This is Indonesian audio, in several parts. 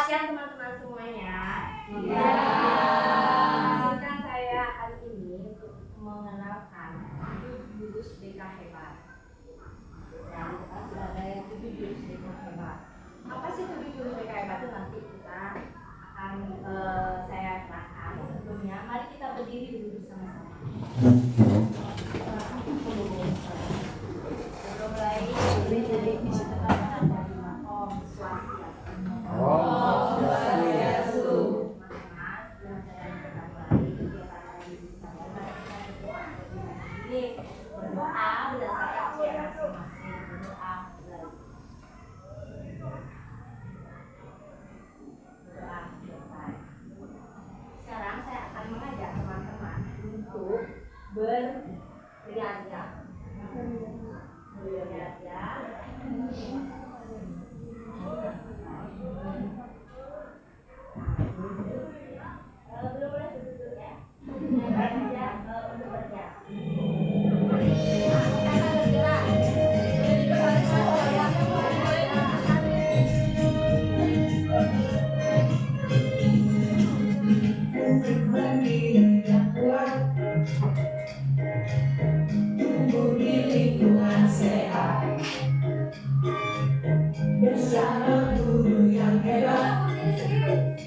siang teman-teman semuanya. Ya. Izinkan saya hari ini untuk mengenalkan 7 jurus BK hebat. Ya, kita sudah ada 7 jurus BK hebat. Apa sih 7 jurus BK hebat itu nanti kita akan saya terangkan. Sebelumnya, mari kita berdiri dulu bersama-sama. Sebelum mulai, jadi kita dari Om Swastiastu. Om Swastiastu. Berdoa berdasarkan usia masing-masing. Berdoa selesai. Sekarang saya akan mengajak teman-teman untuk berriak-riak. Belum boleh duduk ya. Berriak untuk berriak. Tumbuh di lingkungan sehat bersama guru yang hebat,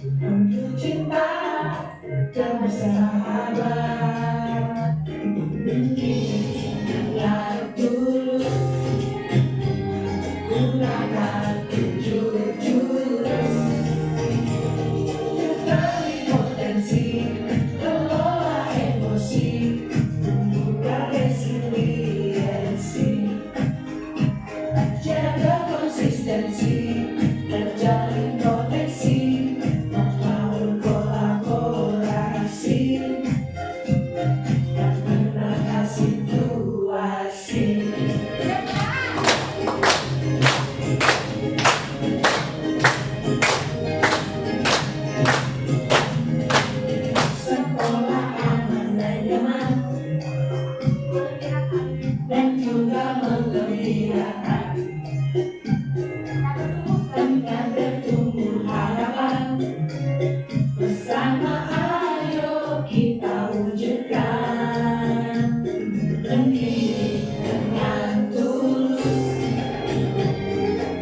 penuh cinta dan bersahabat. Yang tulus gunakan 7 jurus, kenali potensi, kelola emosi, tumbuhkan resiliensi, jaga konsistensi, terjalin koneksi, membangun kolaborasi, dan menangkan situasi. Sekolah aman dan nyaman, dan juga menggembirakan, dengan bertumbuh harapan, bersama ayo kita wujudkan. Mendidik dengan tulus,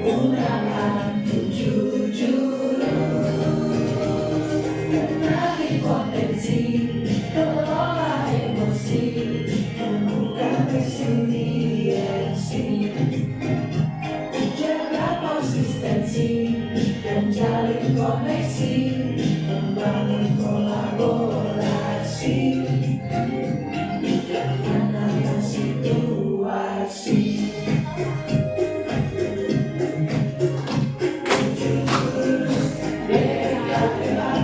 gunakan 7 jurus, kenali potensi, kelola emosi, tumbuhkan resiliensi, jaga konsistensi, dan jalin koneksi, membangun kolaborasi, dan menangkan situasi. 7 jurus BK hebat,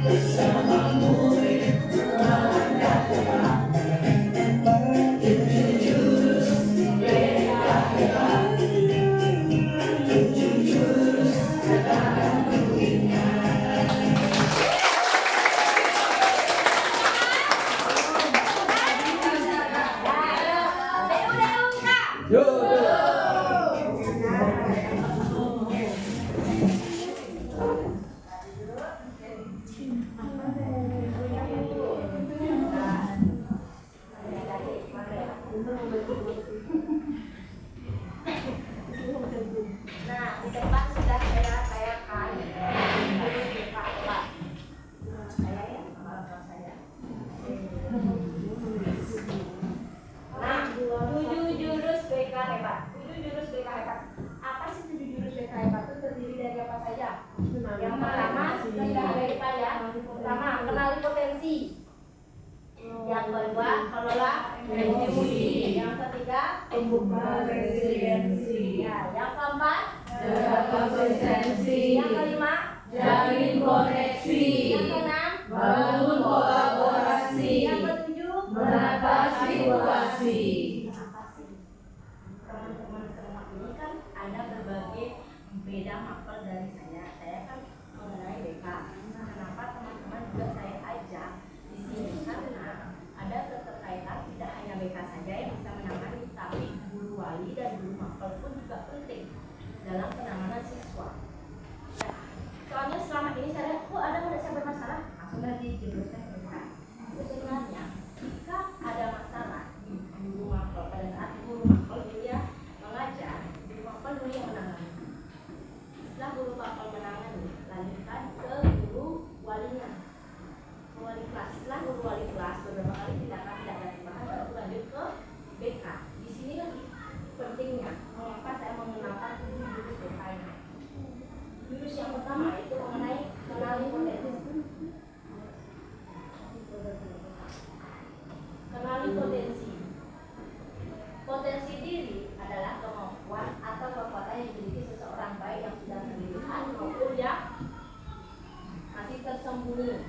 bersama murid melangkah tepat. 7 jurus BK hebat, 7 jurus takkan ku ingat. Nah, di depan sudah saya tayakan jurus BK hebat. Saya ya, saya. Nah, 7 jurus BK hebat. 7 jurus BK hebat. Apa sih 7 jurus BK hebat itu terdiri dari apa saja? Yang pertama sudah ada IPA ya. Pertama, kenali potensi. Yang kedua, kelola emosi. Yang ketiga, Tumbuhkan resiliensi, ya. Yang keempat, jaga konsistensi, yang kelima, jalin koneksi, yang keenam, bangun kolaborasi, yang ketujuh, menata situasi. apa sih? Teman-teman semua ini kan ada berbagai beda mapel dari saya. Saya kan mengenai BK. Nah, kenapa teman-teman juga saya ajak di sini? Karena ada keterkaitan tidak hanya BK saja yang bisa menangani, tapi guru wali dan guru mapel pun juga penting dalam penanganan siswa. Setelah guru bakal menangani, lanjutkan ke guru walinya, wali kelas. Setelah guru wali kelas beberapa kali tindakan tidak ada perubahan, baru lanjut ke BK. Di sini lebih pentingnya mengapa saya mengenalkan 7 jurus BK ini. Jurus yang pertama itu mengenai kenali potensi. Kenali potensi. Potensi diri adalah kemampuan atau kekuatan yang dimiliki seseorang, baik yang sudah terlihat maupun yang masih tersembunyi.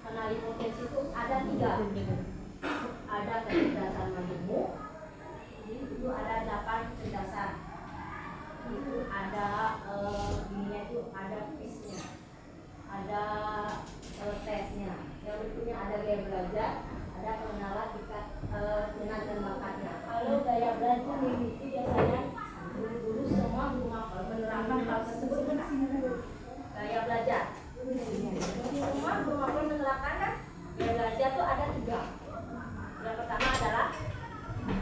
Kenali potensi itu ada 3. Ada kecerdasan majemuk, itu ada 8 kecerdasan. Itu ada ininya itu ada quiznya, ada tesnya. Yang berikutnya ada gaya belajar, ada pengenalan tingkat minat dan bakatnya. Kalau gaya belajar mengikuti biasanya guru-guru semua guru mapel menerapkan hal tersebut. Gaya belajar semua guru mapel menerapkan kan? Gaya belajar itu ada 3. Yang pertama adalah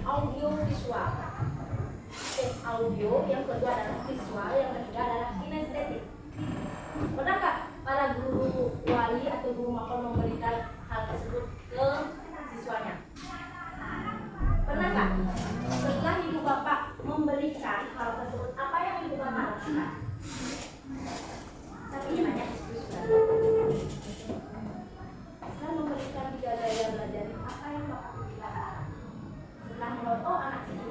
audio visual, audio. Yang kedua adalah visual. Yang ketiga adalah kinestetik. Pernah nggak para guru wali atau guru mapel memberikan hal tersebut ke siswanya? Pernah nggak? Setelah ibu bapak memberikan hal tersebut, apa yang ibu bapak lakukan? Saya ingin nanya, setelah memberikan 3 gaya belajar, apa yang bapak lakukan? Setelah melihat, oh anak ini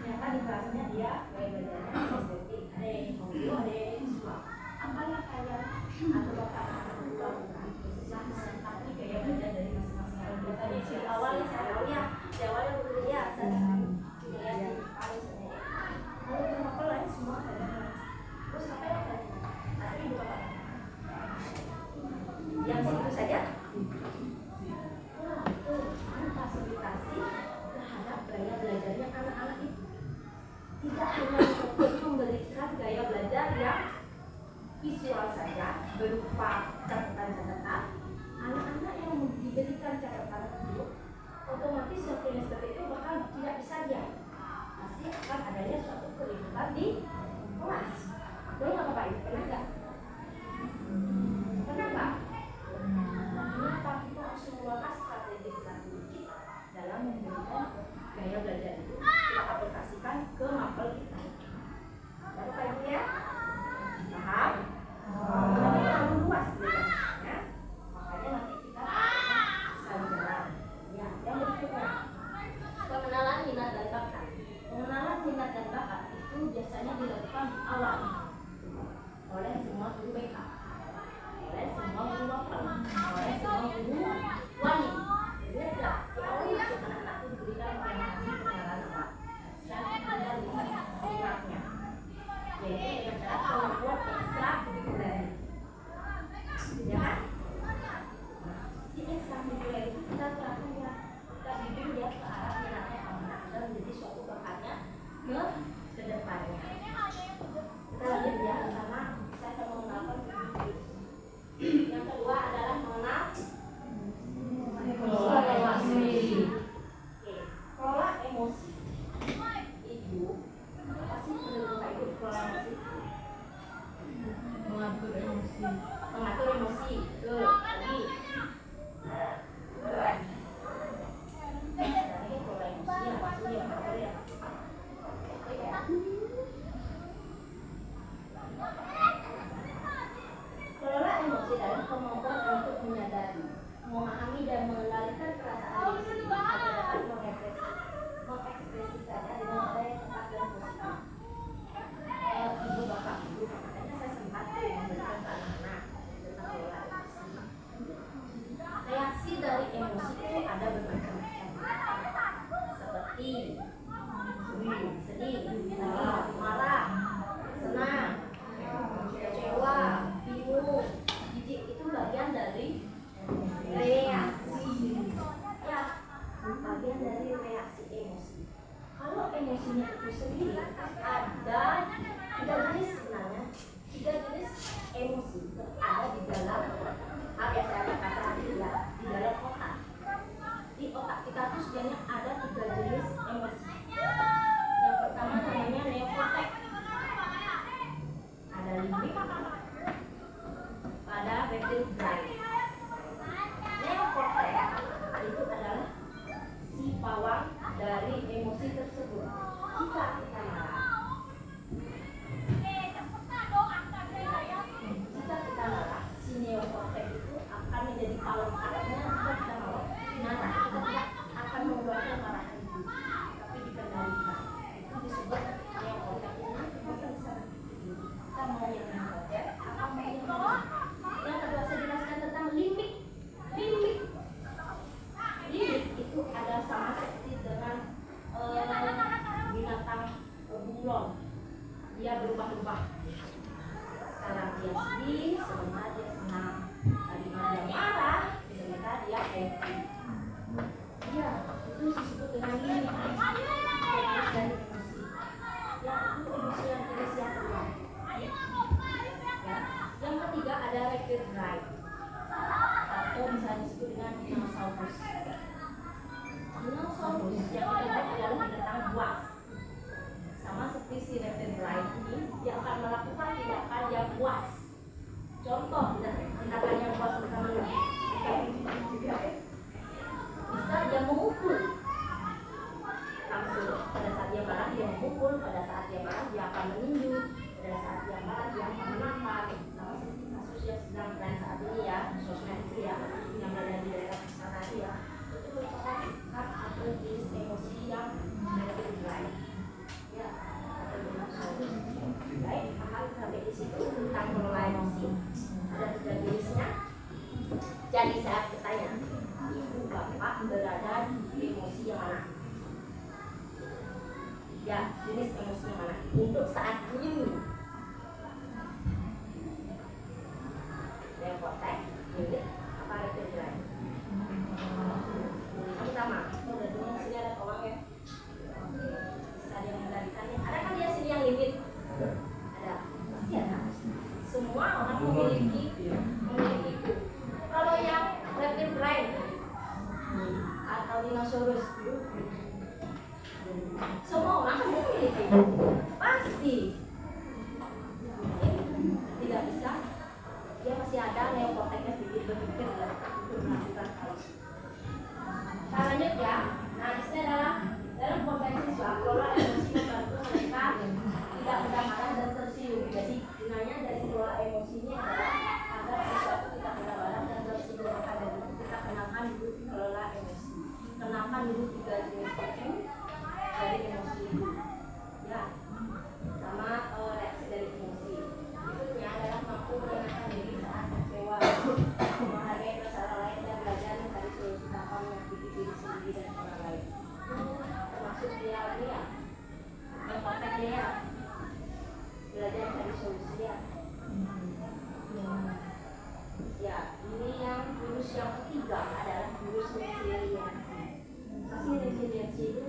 ternyata di kelasnya dia gaya belajarnya estetik, ada yang audio, ada yang visual. Apa yang kalian atau bapak lakukan setelah menangkapi gaya belajar dari masing-masing orang? Biasanya di awal dulu ya, saya kalau kenapa lain semua ada. Terus apa yang kalian? Tapi ibu bapak yang itu saja. Wah, itu fasilitasi terhadap gaya belajarnya anak-anak itu. Tidak hanya untuk memberikan gaya belajar yang visual saja berupa catatan-catatan. Anak-anak yang diberikan catatan itu otomatis yang kinestetik itu bakal tidak bisa diam. Pasti akan adanya suatu keributan di kelas. Betul nggak Bapak Ibu? Pernah nggak? Pernah nggak? Kenapa kita harus mengeluarkan strategi kita dalam memberikan gaya belajar itu, kita aplikasikan ke mapel kita. Baru Pak Ibu ya? Paham? Tapi terlalu luas ya. Makanya nanti kita sekali jalan. Ya, yang berikutnya pengenalan minat dan bakat. Pengenalan minat dan bakat itu biasanya dilakukan di awal oleh semua guru BK, oleh semua guru mapel, oleh semua guru wali. Jadi ada di awal itu anak-anak itu diberikan orientasi pengenalan bakat dan ada minatnya, yaitu dengan cara kemampuan ekstrakurikuler. Ya kan? Di ekstrakurikuler itu kita terapkan ya, kita bimbing dia ke arah minatnya kemana dan menjadi suatu bakatnya ke depannya. Kita lanjut ya, pertama saya akan mengenalkan yang kedua adalah mengenal emosi. Kelola emosi itu apa sih menurut Pak Ibu? Kelola emosi, Mengatur emosi. mengatur emosi. Tuh, lagi dari kelola emosi apa sih yang mengatur ya? Oke ya. Kelola emosi adalah kemampuan untuk menyadari, memahami dan mengendalikan perasaan diri sendiri agar dapat mengekspresikannya dengan cara yang tepat dan positif. Ibu bapak ibu, makanya saya sempat memberikan ke anak-anak tentang kelola emosi. Reaksi dari emosi itu ada bermacam-macam, seperti sedih, marah, senang, kecewa, bingung, jijik. Itu bagian dari reaksi ya, bagian dari reaksi emosi. Kalau emosinya itu sendiri ada 3 jenis sebenarnya, 3 jenis emosi ada di dalam saya katakan ya, di dalam otak. Di otak kita tuh sebenarnya ada 3 jenis emosi. Yang pertama namanya neokortex, ada 5 rapid drive. Neokortex itu adalah si pawang dari emosi tersebut. Jika kita marah, si neokortex itu akan menjadi pawang arahnya jika kita marah. Marah kita tidak akan mengeluarkan marahan itu, tapi dikendalikan. Itu disebut neokortex. Kita mau yang neokortex, apa mau yang yang kedua saya jelaskan tentang limit. Limit itu adalah sama seperti dengan binatang bunglon. Dia berubah-ubah. Sekarang dia sedih, sebentar dia senang. Tadinya dia marah, sebentar dia happy. Iya, itu disebut dengan limit. Fokus dari emosi. Ya, itu emosi yang kedua. Ya. Yang ketiga ada rapid drive, atau bisa disebut dengan dinosaurus. Dinosaurus yang kita lihat adalah binatang buas. Sama seperti si rapid drive ini, dia akan melakukan tindakan yang buas. Contoh tindakan yang buas pertama bisa dia memukul. Langsung pada saat dia marah dia memukul, pada saat dia marah dia akan meninju, pada saat dia marah dia akan menampar. Sama seperti kasus yang sedang tren saat ini ya, sosmed itu ya, yang ada di daerah sana ya, itu merupakan sikap atau jenis emosi yang rapid drive. Ya, baik, paham sampai di situ tentang pengelola emosi. Ada 3 jenisnya. Jadi saya bertanya, ibu bapak berada di emosi yang mana? Ya, jenis emosi yang mana? Untuk saat ini. Neokortex, limit, apa rapid drive? Yang pertama, udah dengar sini ada pawang ya? Bisa dia mengendalikannya. Ada kan dia sini yang limit? Ada, pasti ada. Semua orang memiliki itu. Kalau yang rapid drive atau dinosaurus, semua orang kan memiliki, pasti. Tidak bisa, dia masih ada neokorteksnya sedikit berpikir untuk melakukan hal. Caranya ya, nah di sini adalah dalam konteks siswa, kelola emosi membantu mereka tidak mudah marah dan tersiung. Jadi gunanya dari kelola emosinya adalah agar siswa itu tidak mudah marah dan tersiung. Maka dari itu kita kenalkan dulu kelola emosi. Kenalkan dulu 3 jenis itu dari emosi itu. Ya, sama reaksi dari emosi. Berikutnya adalah mampu menenangkan diri saat kecewa, menghargai perasaan lain dan belajar mencari solusi tanpa menyakiti diri sendiri dan orang lain. Termasuk dia yang kontak dia belajar mencari solusi ya. Ya, ini yang jurus yang ketiga adalah jurus resiliensi. Masih resiliensi itu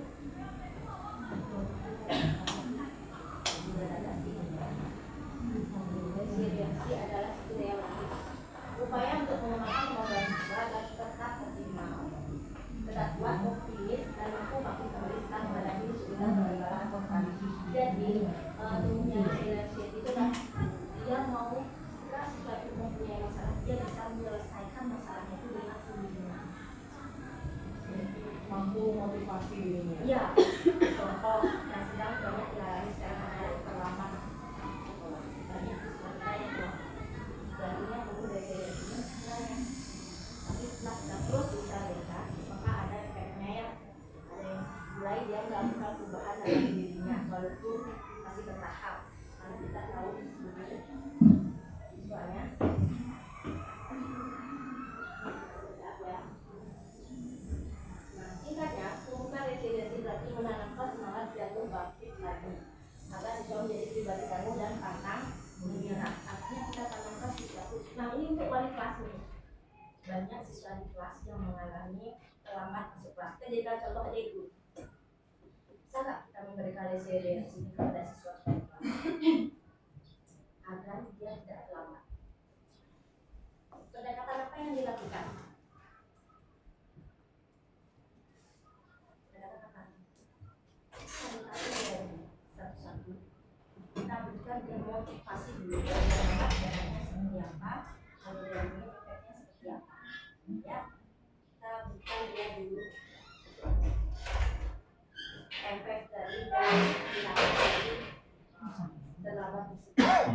resiliensi adalah satu daya latih. Upaya untuk mengembangkan kemampuan siswa agar tetap optimal, tetap kuat, optimis, dan mampu makin kembali setelah menghadapi kesulitan berbagai kondisi. Jadi, tumbuhnya resiliensi itu adalah dia mau jika siswa itu mempunyai masalah, dia bisa menyelesaikan masalahnya itu dengan sendirinya. Mampu motivasi dirinya. Iya, contoh yang sedang banyak dialami sekarang adalah terlambat sekolah. Banyak siswa kita yang jadinya perlu resiliensinya sebenarnya. Tapi setelah kita terus usahakan, maka ada efeknya ya. Ada yang mulai dia melakukan perubahan dalam dirinya, walaupun masih bertahap. Karena kita tahu sebenarnya siswanya singkatnya, tumbuhkan resiliensi berarti menanamkan semangat jatuh bangkit lagi agar siswa menjadi pribadi tangguh dan pantang menyerah. Artinya kita tanamkan sesuatu. Nah ini untuk wali kelas nih. Banyak siswa di kelas yang mengalami terlambat masuk kelas. Kita jadikan contoh aja itu. Bisa nggak kita memberikan resiliensi kepada siswa di kelas agar dia tidak terlambat? Pendekatan apa yang dilakukan? Satu-satu kita berikan dia motivasi dulu caranya seperti apa, kemudian ini efeknya seperti apa ya. Kita buka dia dulu efek dari terlambat tersebut.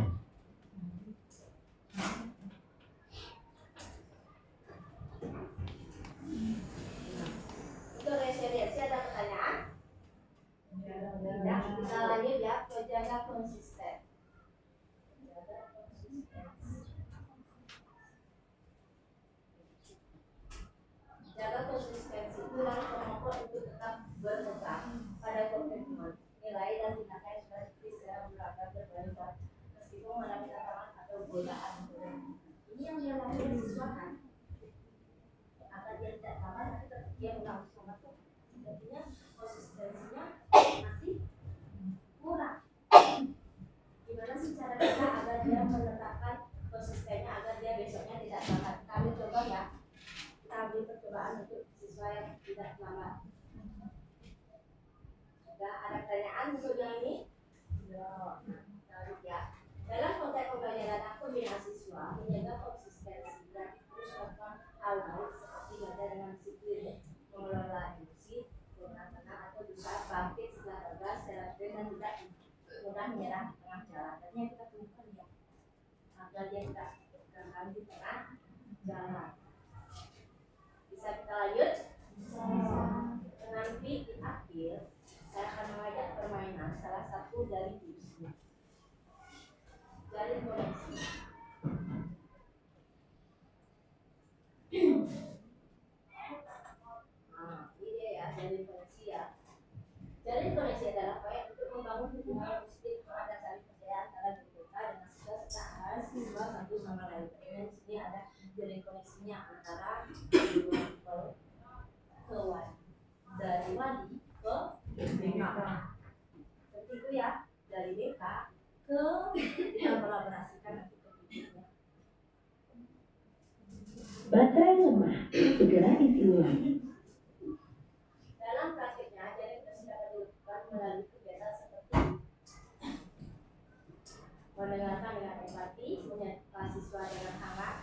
Untuk resiliensi ada pertanyaan? Tidak, kita lanjut ya ke jaga konsisten. Jaga konsistensi itu adalah kemampuan untuk tetap berpegang pada komitmen, nilai dan tindakan yang sudah dipilih secara beragam berbalik meskipun mengalami tantangan atau godaan. Ini yang dia lakukan siswakan agar dia tidak salah, nanti dia menang sama tuh. Artinya konsistensinya masih kurang. Gimana sih cara kita agar dia menetapkan konsistennya agar dia besoknya tidak salah? Kami coba ya. Kita ambil percobaan untuk siswa yang tidak selamat. Sudah ada pertanyaan untuk yang ini? Ya. Dalam konteks pembelajaran aku dengan siswa menjaga konsistensi dan terus melakukan hal lain seperti belajar dengan disiplin, mengelola emosi, tenang atau bisa bangkit setelah gagal secara dan tidak mudah menyerah di tengah jalan. Dan yang kita temukan ya agar dia tidak gagal di tengah jalan. Bisa kita lanjut? Bisa. Nanti di akhir saya akan mengajak permainan salah satu dari tipsnya. Jalin koneksi. Ini dia ya, jalin koneksi ya. Jalin koneksi adalah upaya untuk membangun hubungan yang positif kepada saling percaya antara diri kita dengan siswa satu sama lain. Di sini ada jalin koneksinya antara dua ke wali, dari wali ke BK. Seperti itu ya, dari BK ke kita kolaborasikan nanti ke BK. Baterai lemah, segera isi ulang. Dalam praktiknya, jalin koneksi dapat dilakukan melalui kegiatan seperti mendengarkan dengan empati, menyapa siswa dengan hangat,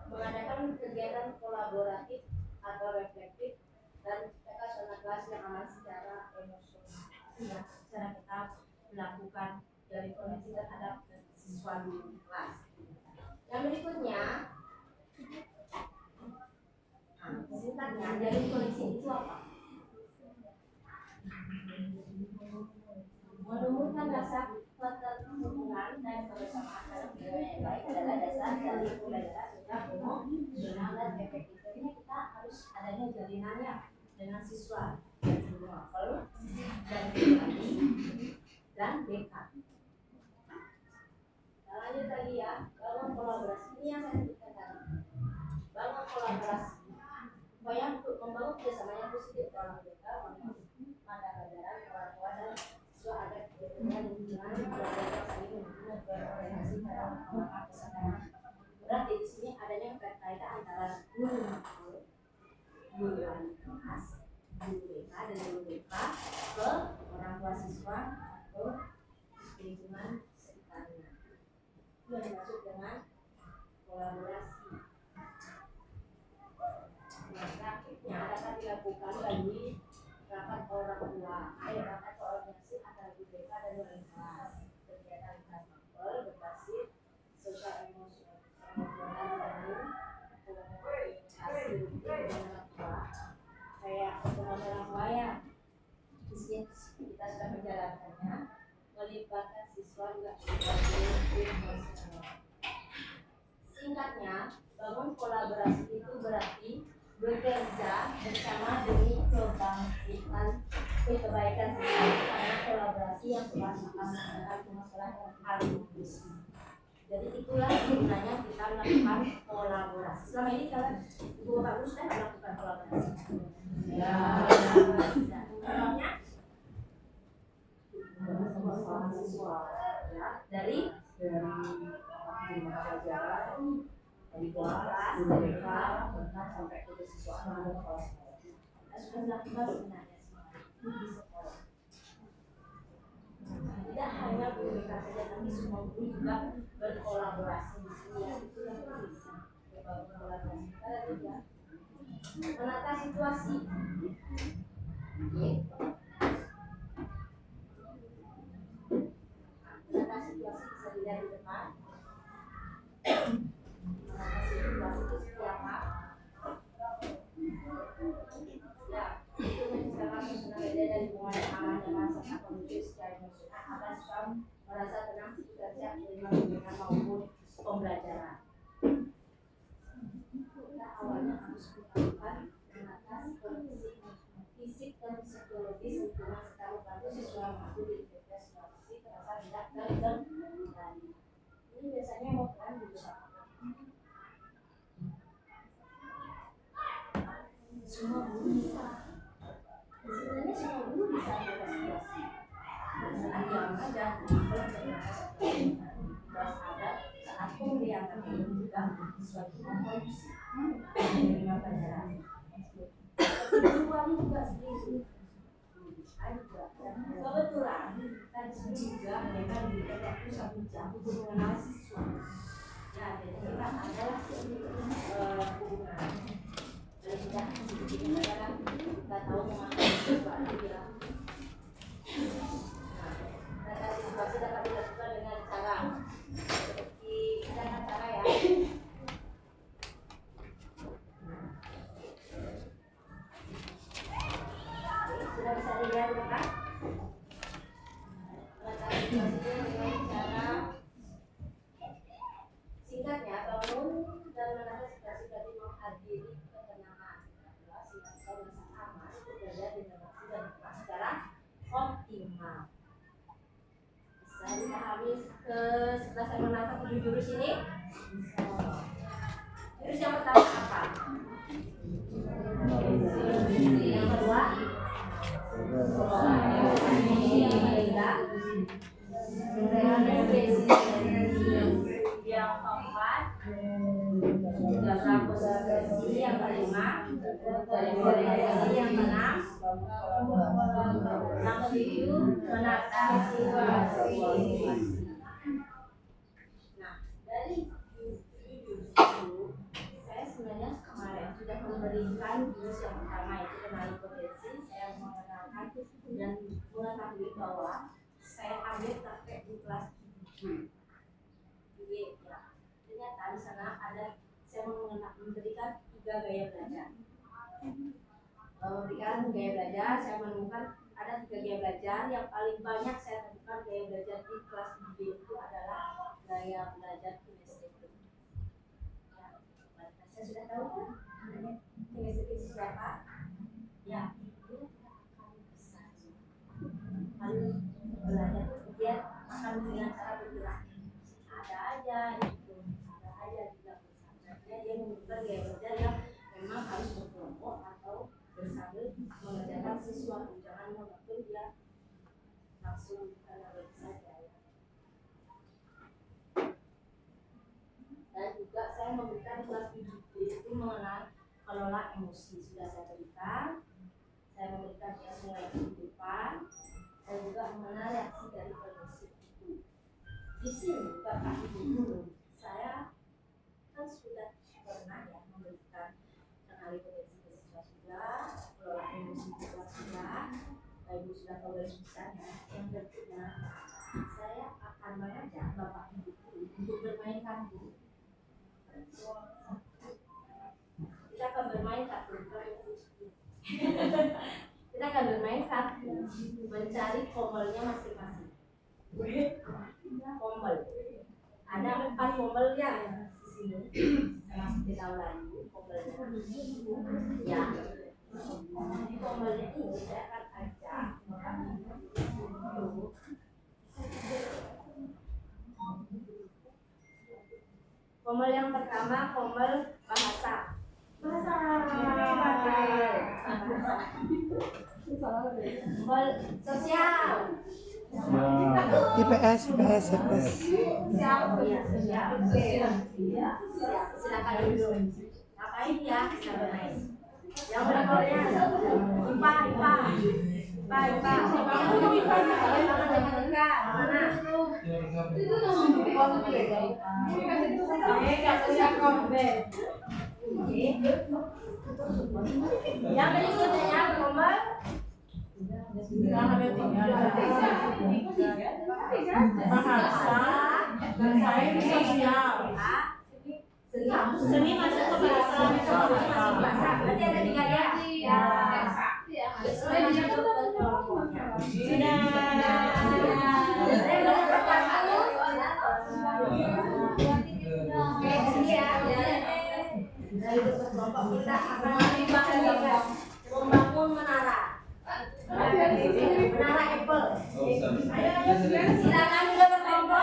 mengadakan kegiatan kolaboratif atau reflektif, dan menciptakan suasana kelas yang aman secara emosional. Ya, cara kita melakukan jalin koneksi terhadap siswa di kelas. Yang berikutnya, singkatnya, jalin koneksi itu apa? Menumbuhkan rasa keterhubungan dan kebersamaan dalam budaya yang baik adalah dasar dari pembelajaran sejak emosional dan efektif. Jadi kita harus adanya jarinannya dengan siswa dan novel dan pribadi dan dekat. Nah, lanjut lagi ya, bangun kolaborasi. Ini yang saya sebutkan tadi. Bangun kolaborasi. Upaya untuk membangun kerjasama yang positif dalam mereka, mata pelajaran orang tua dan siswa agar dengan lingkungan belajar saling berorientasi pada mengembangkan kesadaran. Berarti di sini adanya kaitan antara guru kelas, guru BK dan guru BK ke orang tua siswa atau lingkungan sekitarnya. Itu yang dimaksud dengan kolaborasi. Nah, praktiknya dapat dilakukan bagi rapat orang tua, rapat koordinasi antara guru BK dan guru kelas, kegiatan kelas mapel berbasis sosial emosional dan komunikasi dengan orang tua. Kayak pertemuan orang tua ya, di sini kita sudah menjalankannya, melibatkan siswa juga singkatnya, bangun kolaborasi itu berarti bekerja bersama demi kebaikan siswa karena kolaborasi yang bermanfaat menjadi masalah yang harmonis. Jadi itulah gunanya kita melakukan kolaborasi. Selama ini kalian Ibu Bapak Guru sudah melakukan kolaborasi. Ya. Contohnya sama siswa ya, dari pelajaran dari kelas, BK, bahkan sampai ke siswa dan kelas. kita sudah melakukan sebenarnya semuanya di sekolah. Tidak hanya guru BK saja, tapi semua guru juga berkolaborasi di sini. Itu situasi. Oke. Menata situasi bisa dilihat di depan. Menata situasi itu seperti apa? Ya, itu menciptakan suasana beda dari lingkungan yang aman nyaman serta kondusif secara emosional agar siswa merasa tenang ketika siap menerima bimbingan maupun pembelajaran. Kita awalnya harus melakukan menata kondisi fisik dan psikologis lingkungan serta membantu siswa mampu diintegrasi situasi terasa tidak terkendali. Ini biasanya mau kan berusaha. Semua guru bisa. Sebenarnya semua guru bisa menata situasi. Saat yang ada terus ada saat pemberian juga sesuatu kondisi menerima pelajaran. Kebetulan juga seperti kebetulan tadi juga mereka diberikan waktu 1 jam untuk mengenal siswa. Ya, jadi kita adalah hubungan. Jadi tidak sedikit adalah kita tahu mengenal siswa juga. Data situasi dapat dilakukan dengan cara seperti dengan cara ya. Sudah bisa dilihat bukan? Data situasinya dengan cara singkatnya bangun dan menata situasi tadi menghadiri ketenangan. Siswa merasa aman berada di dalam dan secara optimal. Bisa dipahami setelah saya menata 7 jurus ini? Jurus yang pertama apa? Yang kedua? Yang keempat? Yang kelima? Yang keenam? Yang ketujuh? Menata situasi. Nah, dari jurus itu saya sebenarnya kemarin sudah memberikan jurus yang pertama itu kenali potensi. Saya mengenalkan dan mengetahui bahwa saya ambil praktek di kelas 7. Ya. Ternyata di sana ada saya memberikan 3 gaya belajar. Memberikan gaya belajar, saya menemukan ada 3 gaya belajar. Yang paling banyak saya temukan gaya belajar di kelas B itu adalah gaya belajar kinestetik. Ya, saya sudah tahu kan kinestetik itu apa? Ya, itu akan bisa. Kalau belajar dia akan dengan cara bergerak. Ada aja itu, ada aja tidak bersama. Dia membutuhkan gaya belajar yang memang harus berkelompok atau bersambil mengerjakan sesuatu. Jangan mengatur dia langsung karena saja ya. Dan juga saya memberikan kelas 7 itu mengenal kelola emosi sudah saya berikan. Saya memberikan kelas mulai kehidupan dan juga mengenal reaksi dari emosi itu. Di sini Bapak Ibu saya kan sudah pernah ya memberikan kenali potensi siswa sudah, kelola emosi siswa sudah. Ibu sudah tahu garis besarnya. Yang berikutnya saya akan mengajak Bapak Ibu untuk bermain kartu. Kita akan bermain kartu. Kita akan bermain kartu, mencari komelnya masing-masing. Komel. Ada 4 komel ya di sini. Saya masih tahu lagi komelnya. Ya. Komelnya ini saya akan ajak. Komel yang pertama komel bahasa. Komel sosial. IPS. Silakan dulu. Ngapain ya? Bisa bermain. Yang berikutnya IPA. Yang berikutnya nomor bahasa dan sains sosial. Seni masuk ke bahasa. Berarti ada 3 ya? Ya. Membangun menara. Menara Apple. Silakan juga berkelompok.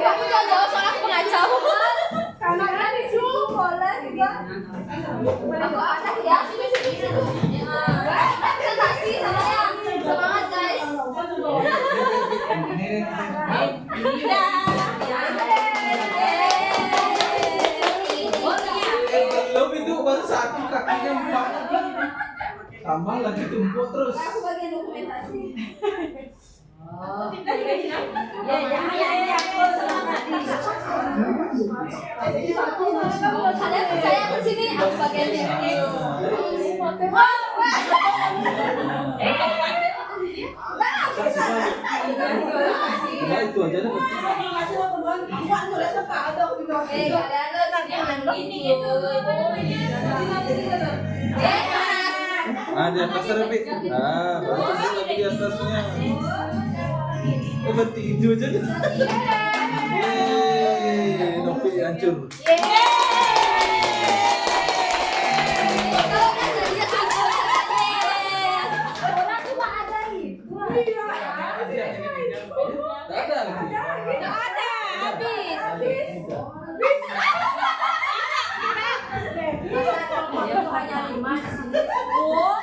Aku jangan jawab soal aku pengacau. Karena itu boleh juga. Aku anak ya, sini. Presentasi saya. Semangat guys. Belum itu baru 1 kakinya 4. Tambah lagi tumpuk terus. Aku bagian dokumentasi. Kalian percaya ke sini aku bagiannya. Nah, itu aja deh. Nah, di atas Repi. Nah, baru tumpuk lagi di atasnya. Berarti itu aja deh. Yeay, Novi hancur. Tidak ada lagi. Hanya 5 di sini. Oh,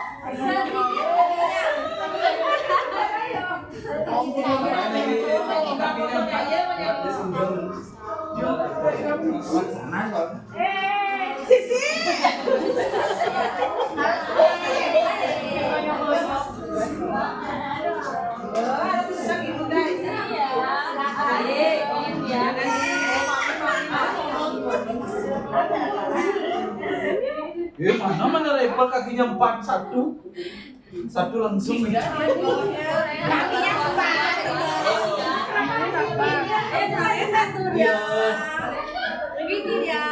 mana Apple kakinya 4 satu langsung ya. kakinya 4. Satu dia. Begitu dia.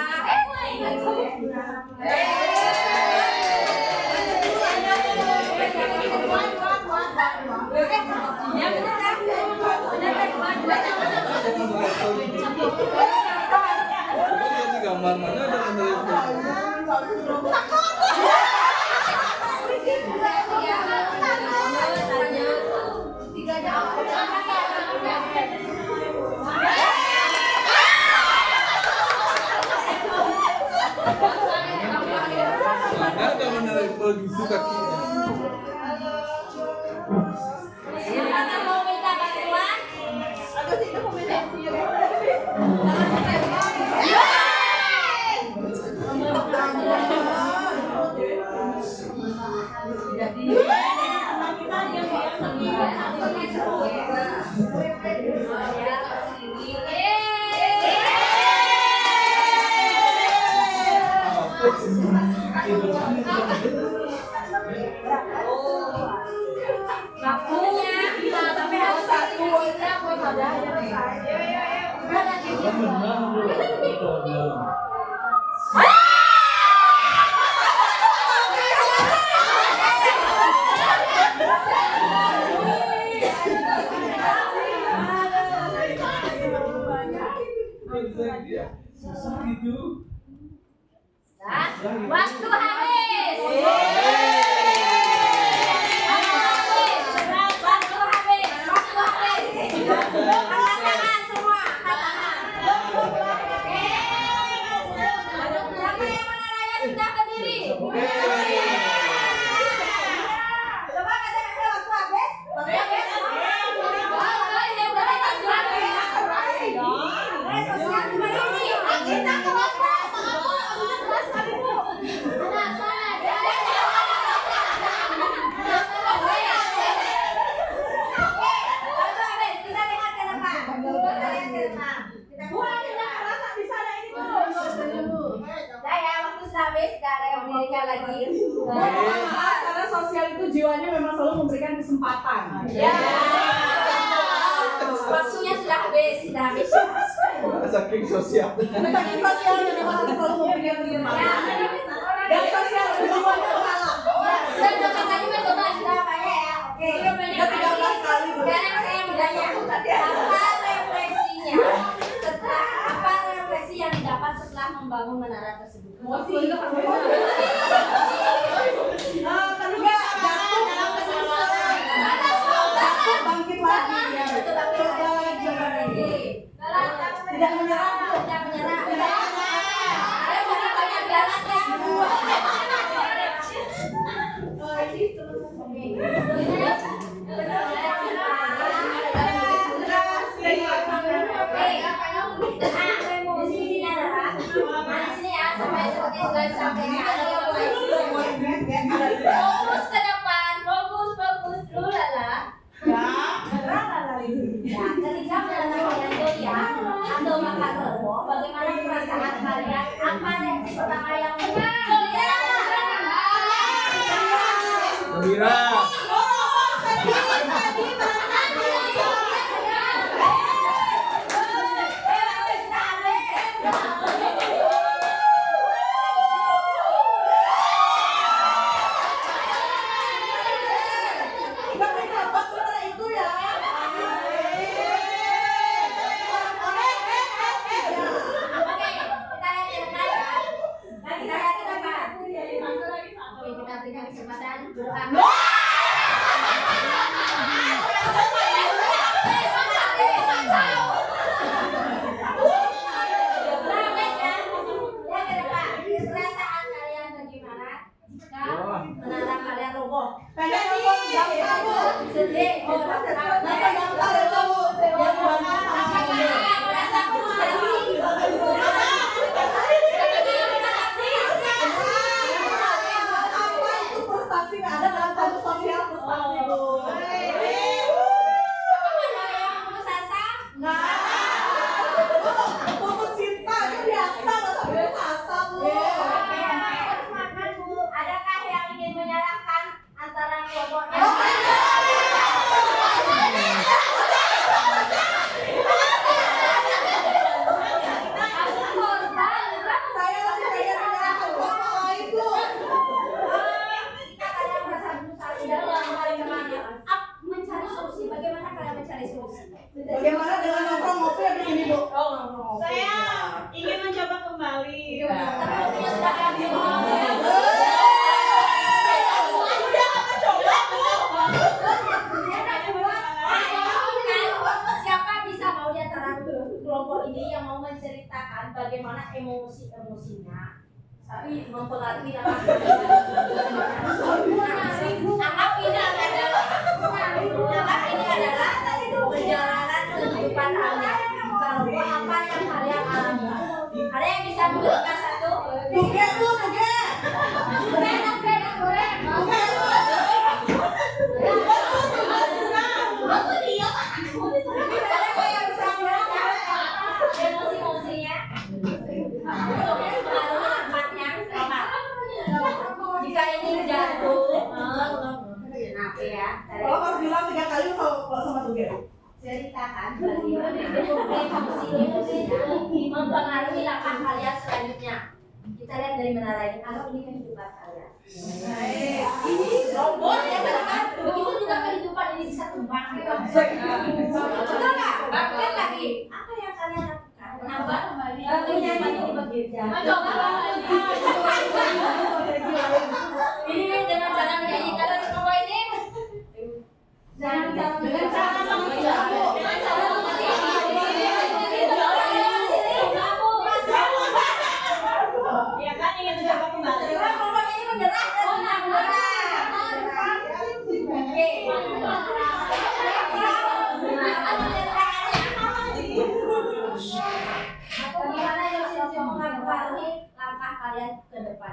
Di gambar mana ada bener ada bener Apple gitu kakinya. Silakan mau minta bantuan? Bakunya sampai harus 1 kita buat ada. Susah gitu. Nah, waktu habis. Sudah berdiri. Coba katakan waktu habis. Lagi. Karena sosial itu jiwanya memang selalu memberikan kesempatan. Ya. Waktunya sudah habis, sudah habis. Saking sosial. Saking sosial memang selalu memberikan kesempatan. Dan sosial itu jiwanya kalah. Dan dokter tadi mencoba sudah banyak ya. Oke. Kita 13 kali. Sekarang saya bertanya, apa refleksi yang didapat setelah membangun menara tersebut? Emosi. Kedua, jatuh dalam kesalahan. Jatuh bangkit lagi. Coba lagi. Tidak menyerah. Tidak menyerah. Ada banyak galak ya. Fokus ke depan, fokus dulu lah. Ya, ketika menanam durian atau makan telur, bagaimana perasaan kalian? Apa reaksi pertama yang Gembira. kita berikan kesempatan berdoa. Perasaan kalian bagaimana jika menara kalian roboh? Sedih. Merasa frustasi. Adakah yang ingin menyalahkan antara kelompoknya? Mencari solusi. Bagaimana kalian mencari solusi? Bagaimana dengan nongkrong ngopi habis ini, Bu? Saya ingin mencoba kembali. Tapi waktunya sudah habis. Siapa bisa mau di antara kelompok ini yang mau menceritakan bagaimana emosinya tapi mempengaruhi dalam anggap ini adalah perjalanan kehidupan kalian. Kalau apa yang kalian alami, ada yang bisa memberikan satu? Emosi-emosinya jika ini jatuh, ya. Kalau harus bilang 3 kali kalau sama Tugen. Ceritakan bagaimana emosi-emosinya mempengaruhi langkah kalian selanjutnya. Kita lihat dari menara ini, anggap ini kehidupan kalian. Ini robot ya kan? Begitu juga kehidupan ini bisa tumbang. Betul nggak? Bangkit lagi. Apa yang kalian lakukan? Kenapa? Kehidupan ini begitu. Mencoba.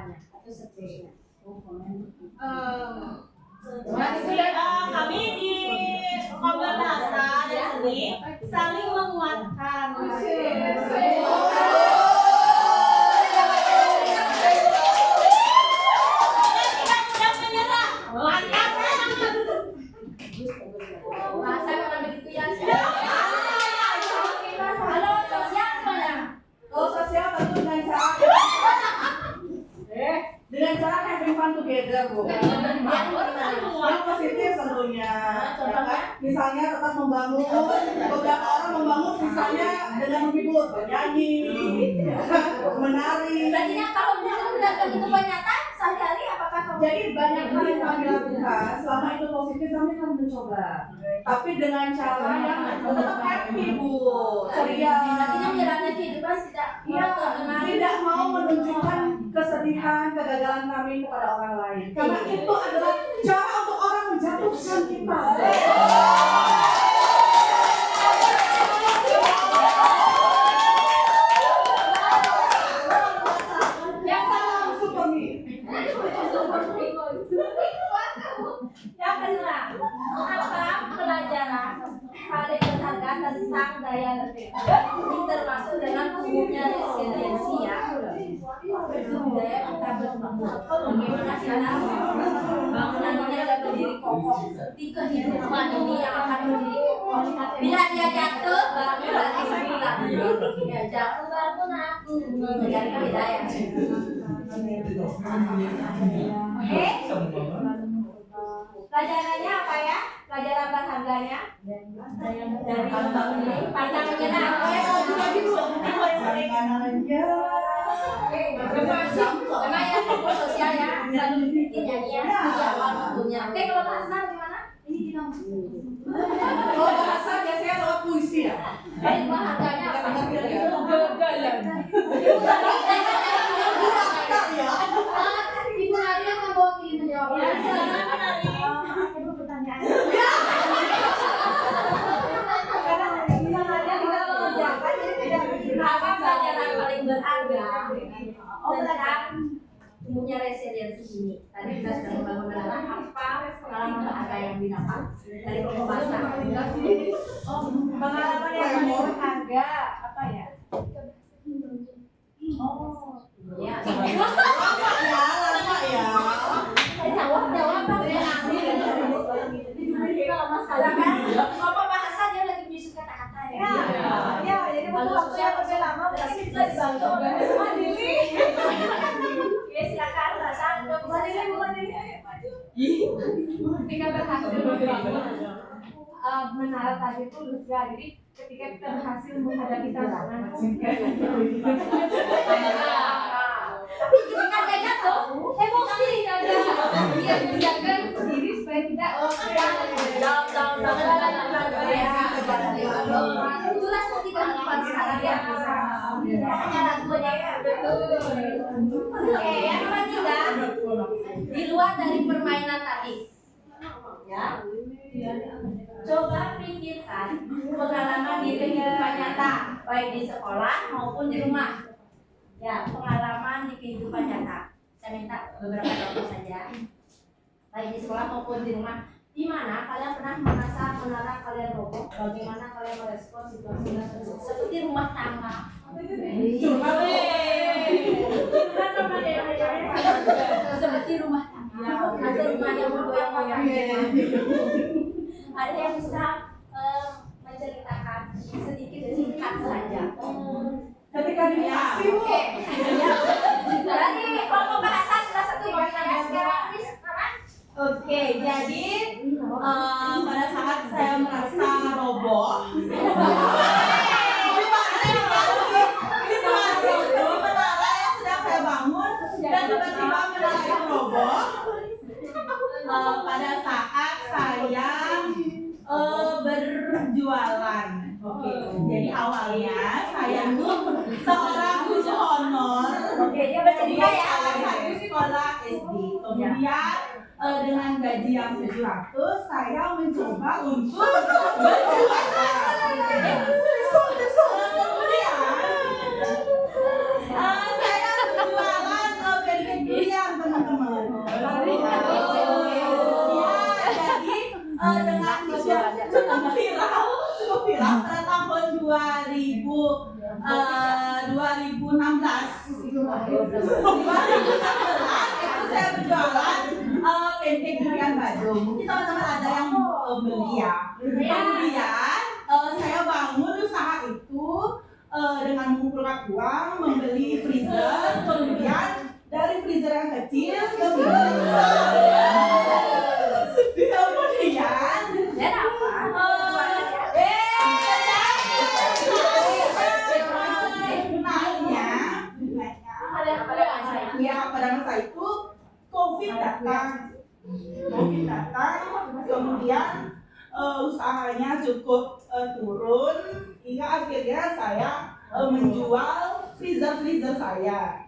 kedepannya atau seterusnya. Kami di Komda Bahasa dan Seni saling menguatkan. Tidak mudah menyerah. Mantap. Bahasa memang begitu ya. Halo, sosial gimana? Kalau sosial tentu dengan cara having fun together, Bu. Yang positif tentunya. Ya kan? Misalnya tetap membangun, beberapa orang membangun misalnya dengan menghibur, bernyanyi, menari. Berarti kalau udah kehidupan nyata sehari-hari apakah kamu Jadi banyak hal yang kami lakukan. Selama itu positif kami akan mencoba. Tapi dengan cara yang tetap happy, Bu. Ceria. artinya menjalani kehidupan tidak Iya, tidak mau menunjukkan kesedihan, kegagalan kami kepada orang lain. Karena itu adalah cara untuk orang menjatuhkan kita. Yang salah super me. yang kedua, apa pelajaran paling berharga tentang daya lereng? Ini termasuk dengan umumnya resiliensi ya. Itu budaya kita berbangun. Bagaimana kita bangunan ini akan berdiri kokoh di kehidupan ini yang akan berdiri kokoh. Bila dia jatuh, baru lagi sembilan. Ya jatuh baru aku menjadi budaya. Oke. Pelajarannya apa ya? Pelajaran berharganya dari bangun ini pantang menyerah. Memang ya fokus sosial ya, selalu bikin nyanyian sejak awal waktunya. Oke, kalau bahasa gimana? Ini kita Kalau bahasa biasanya lewat puisi ya. baik berharganya apa? Ibu Nadia kan bawa kiri menjawab. Ibu pertanyaan. Apa pelajaran paling berharga tentang punya resiliensi ini? Tadi kita sudah membangun adalah apa pengalaman berharga yang didapat dari pembahasan. Pengalaman yang paling berharga apa ya? Ya. Lama ya. Jawab kalau masalah kan apa bahasa dia lagi menyusun kata-kata ya. Ya, jadi butuh waktu yang lebih lama berarti bisa dibantu. Mandiri. Ya silakan bahasa untuk Mandiri, ayo maju. Ketika berhasil membangun menara tadi itu lega. Jadi ketika kita berhasil menghadapi tantangan, tapi ketika dia jatuh emosi ada dia menjaga diri supaya tidak itulah seperti kehidupan sekarang ya. Hanya lagunya ya. Oke, yang nomor 3, di luar dari permainan tadi ya, coba pikirkan pengalaman di kehidupan nyata baik di sekolah maupun di rumah ya, pengalaman di kehidupan nyata. Saya minta beberapa contoh saja baik di sekolah maupun di rumah. Di mana kalian pernah merasa menara kalian roboh? Bagaimana kalian merespon situasi tersebut? Seperti rumah tangga. Seperti rumah tangga. Ada rumah yang bergoyang-goyang. Ada yang bisa menceritakan sedikit singkat saja. Ketika diaksi, Bu. Oke. Jadi kelompok bahasa sudah satu ya sekarang. Oke, jadi pada saat saya merasa roboh, di menara yang sedang saya bangun dan tiba-tiba menara itu roboh. Pada saat saya berjualan. Oke, jadi awalnya saya tuh seorang guru honor. Oke, dia bercerita ya. Salah satu sekolah SD. Kemudian dengan gaji yang 700 saya mencoba untuk berjualan. Kemudian saya berjualan saya berjualan pancake durian Badung. Mungkin teman-teman ada yang beli ya. Kemudian saya bangun usaha itu dengan mengumpulkan uang, membeli freezer, kemudian dari freezer yang kecil ke freezer yang besar. Kemudian Dan apa? Ya pada masa itu COVID datang, kemudian usahanya cukup turun hingga akhirnya saya menjual freezer saya.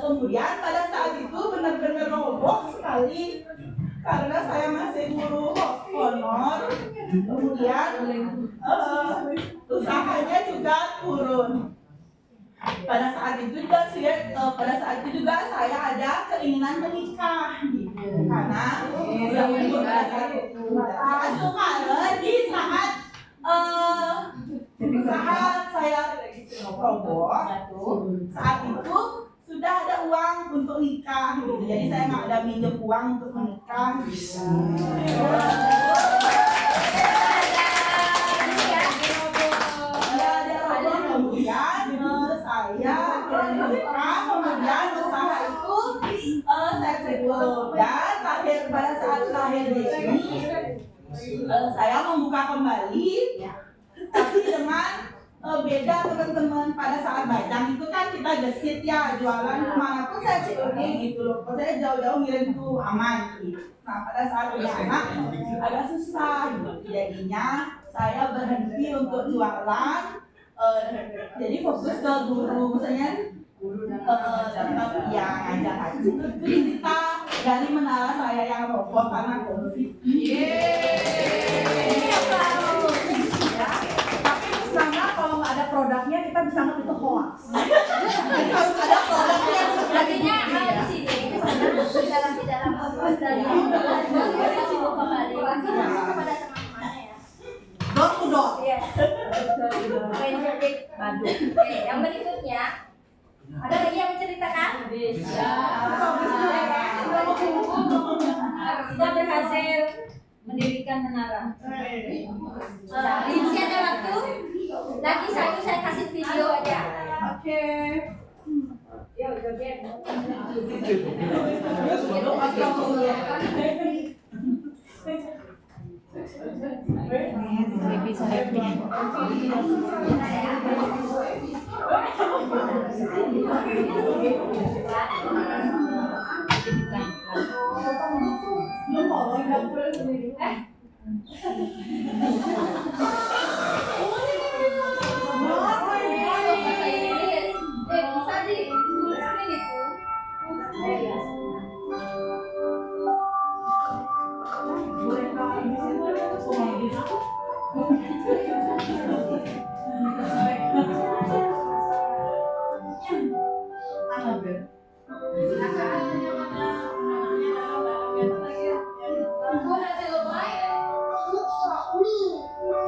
Kemudian pada saat itu benar-benar roboh sekali karena saya masih guru honor. Kemudian usahanya juga turun. Pada saat itu juga saya ada keinginan menikah gitu karena sudah umur pada saat itu. Di saat saya roboh saat itu sudah ada uang untuk nikah gitu. Jadi saya nggak ada minjem uang untuk menikah gitu. Kemudian usaha itu saya tutup dan pada saat lahir Dewi saya membuka kembali, tapi dengan beda teman-teman. Pada saat Bajang itu kan kita gesit ya, jualan kemanapun saya COD gitu loh. Saya jauh-jauh ngirim tuh aman gitu. Nah pada saat punya anak agak susah gitu. Jadinya saya berhenti untuk jualan. Jadi fokus ke guru, misalnya tetap ya ngajar haji. Terus kita dari menara saya yang roboh karena COVID. Tapi misalnya kalau nggak ada produknya kita bisa ngerti itu hoax. Jadi harus ada produknya. Artinya di sini di dalam podcast dari sibuk kembali lagi kepada teman-teman ya. Door to door. Yes. Bandung. Oke, yang berikutnya ada lagi yang menceritakan? Bisa. Sudah berhasil mendirikan menara. Masih ada waktu? Lagi satu saya kasih video aja. Oke. Yo, joget. Bisa di full screen itu.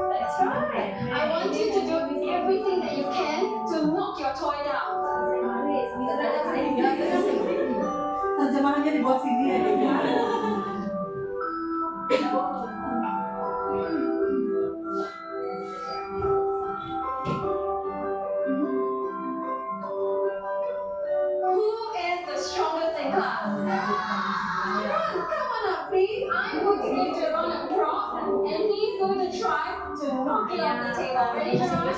That's right. I want you to do everything that you can to knock your toy down. Terjemahannya dibuat sini ya. Who is the strongest in class? Come on up, please. I'm going to give Jerron a prop, and he's going to try to knock it off the table. Ready, Jerron?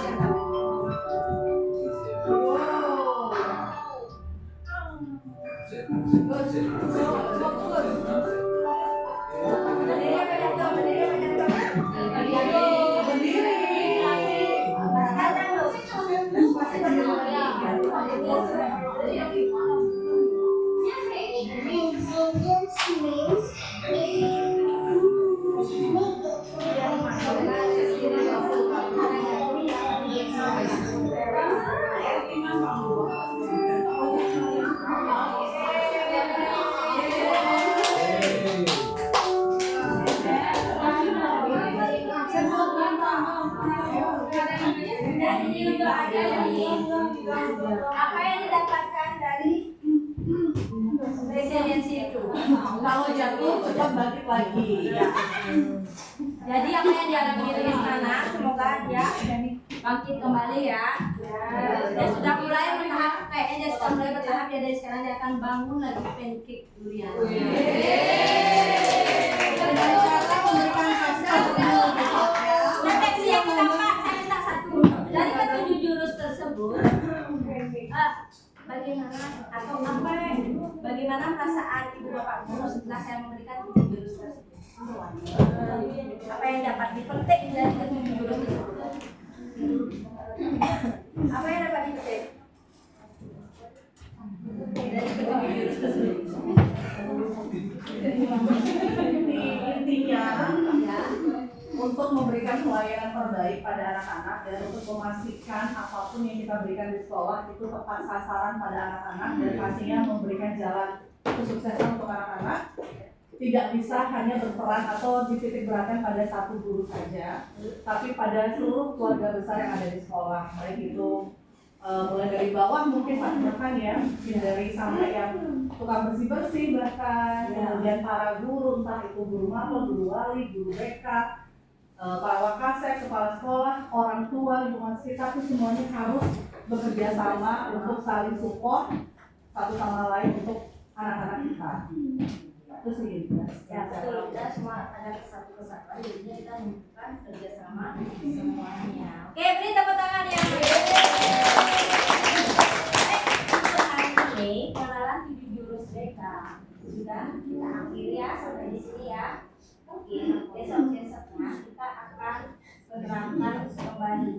Yes, Apa yang didapatkan dari resiliensi itu? Kalau jatuh cepat bangkit lagi. Ya. Jadi apa yang dialami di istana, semoga dia bangkit kembali ya. Dia sudah mulai bertahap, kayaknya dia sudah mulai bertahap ya, dari sekarang dia akan bangun lagi pancake durian. Dengan cara memberikan testimoni besoknya. Deteksi yang keempat, saya minta satu. Dari ketujuh jurus tersebut, bagaimana perasaan ibu bapak guru setelah saya memberikan tujuh jurus tersebut? Apa yang dapat dipetik dari ketujuh jurus tersebut? Apa yang dapat dipetik dari ketujuh jurus tersebut? Intinya Ya. untuk memberikan pelayanan terbaik pada anak-anak dan untuk memastikan apapun yang kita berikan di sekolah itu tepat sasaran pada anak-anak dan pastinya memberikan jalan kesuksesan untuk anak-anak, tidak bisa hanya berperan atau dititik beratkan pada satu guru saja, tapi pada seluruh keluarga besar yang ada di sekolah, baik itu mulai dari bawah mungkin bahkan ya, mungkin dari sampai yang tukang bersih-bersih bahkan, kemudian para guru, entah itu guru mapel, guru wali, guru BK, para wakasek, kepala sekolah, orang tua, lingkungan sekitar itu semuanya harus bekerja sama untuk saling support satu sama lain untuk anak-anak kita. Itu sih Ya betul, kita semua ada satu kesatuan, jadinya kita membutuhkan kerjasama semuanya. Oke, beri tepuk tangan ya. Untuk hari ini pengenalan 7 jurus BK sudah kita akhiri ya, sampai di sini ya. Oke, besok-besoknya kita akan menerapkan kembali.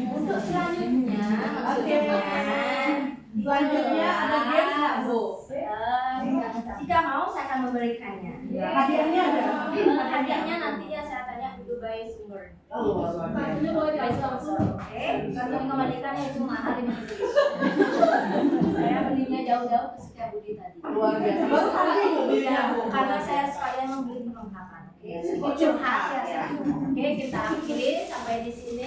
Untuk selanjutnya, selanjutnya ada games nggak Bu? jika mau saya akan memberikannya. Hadiahnya ada. Hadiahnya nanti ya saya tanya dulu by sumber. Oh, By sponsor. Oke, untuk kembalikannya itu mahal ini. Saya belinya jauh-jauh ke Setiabudi tadi. luar biasa. Baru kali ini belinya Ya, Bu. karena saya sekalian membeli perlengkapan. Oke, curhat ya. Oke, kita akhiri sampai di sini.